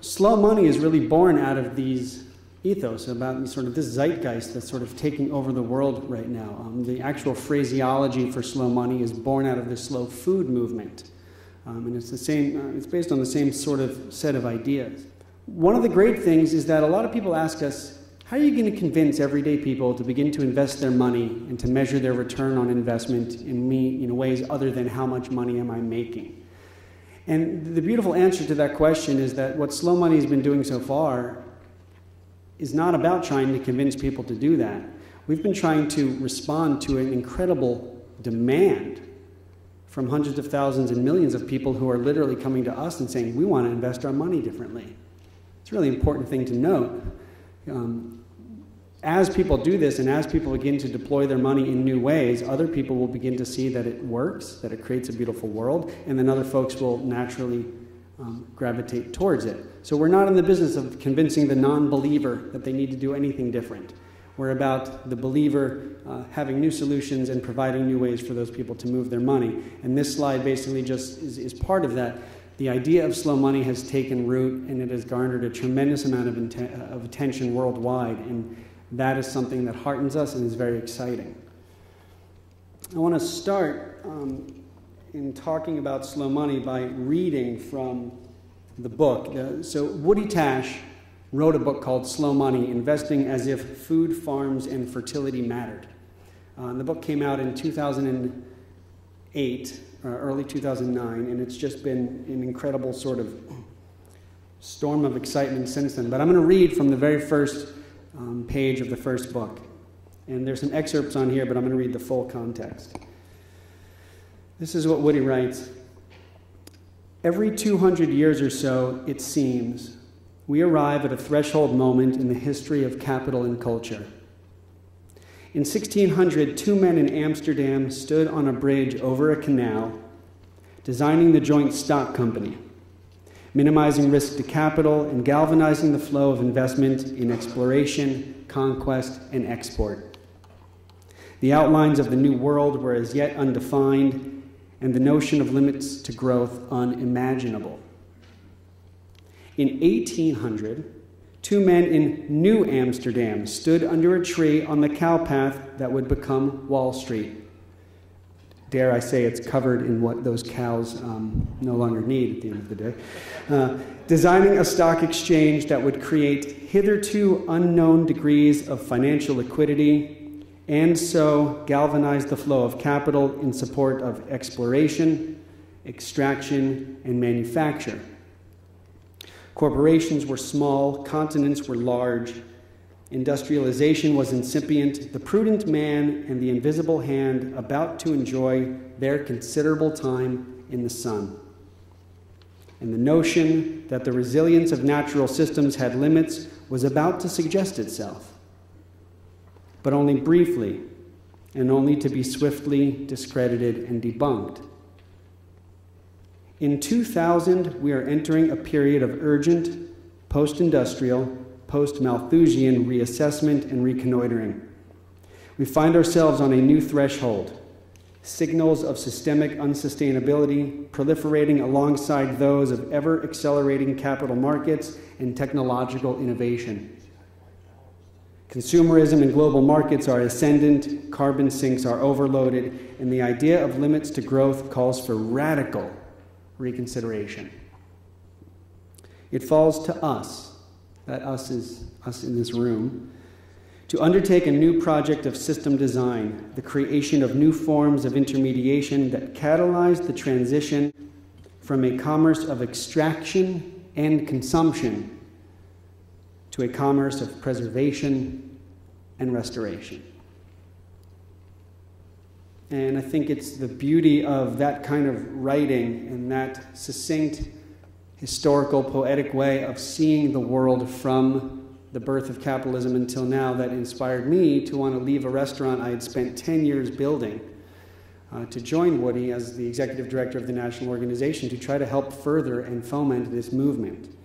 slow money is really born out of these ethos, about sort of this zeitgeist that's sort of taking over the world right now. The actual phraseology for slow money is born out of the slow food movement. And it's the same, it's based on the same sort of set of ideas. One of the great things is that a lot of people ask us, how are you going to convince everyday people to begin to invest their money and to measure their return on investment in ways other than how much money am I making? And the beautiful answer to that question is that what slow money has been doing so far is not about trying to convince people to do that. We've been trying to respond to an incredible demand from hundreds of thousands and millions of people who are literally coming to us and saying, we want to invest our money differently. It's a really important thing to note. As people do this and as people begin to deploy their money in new ways, other people will begin to see that it works, that it creates a beautiful world, and then other folks will naturally gravitate towards it. So we're not in the business of convincing the non-believer that they need to do anything different. We're about the believer having new solutions and providing new ways for those people to move their money. And this slide basically just is part of that. The idea of slow money has taken root, and it has garnered a tremendous amount of attention worldwide. And that is something that heartens us and is very exciting. I want to start in talking about slow money by reading from the book. So Woody Tasch wrote a book called Slow Money, Investing as If Food, Farms, and Fertility Mattered. The book came out in 2008, early 2009, and it's just been an incredible sort of storm of excitement since then. But I'm going to read from the very first page of the first book. And there's some excerpts on here, but I'm going to read the full context. This is what Woody writes. Every 200 years or so, it seems, we arrive at a threshold moment in the history of capital and culture. In 1600, two men in Amsterdam stood on a bridge over a canal, designing the joint stock company, minimizing risk to capital and galvanizing the flow of investment in exploration, conquest, and export. The outlines of the new world were as yet undefined, and the notion of limits to growth unimaginable. In 1800, two men in New Amsterdam stood under a tree on the cow path that would become Wall Street. Dare I say it's covered in what those cows no longer need at the end of the day. Designing a stock exchange that would create hitherto unknown degrees of financial liquidity and so galvanize the flow of capital in support of exploration, extraction, and manufacture. Corporations were small, continents were large, industrialization was incipient, the prudent man and the invisible hand about to enjoy their considerable time in the sun. And the notion that the resilience of natural systems had limits was about to suggest itself, but only briefly, and only to be swiftly discredited and debunked. In 2000, we are entering a period of urgent, post-industrial, post-Malthusian reassessment and reconnoitering. We find ourselves on a new threshold, signals of systemic unsustainability proliferating alongside those of ever-accelerating capital markets and technological innovation. Consumerism and global markets are ascendant, carbon sinks are overloaded, and the idea of limits to growth calls for radical reconsideration. It falls to us, that us is us in this room, to undertake a new project of system design, the creation of new forms of intermediation that catalyze the transition from a commerce of extraction and consumption to a commerce of preservation and restoration. And I think it's the beauty of that kind of writing and that succinct, historical, poetic way of seeing the world from the birth of capitalism until now that inspired me to want to leave a restaurant I had spent 10 years building to join Woody as the executive director of the national organization to try to help further and foment this movement.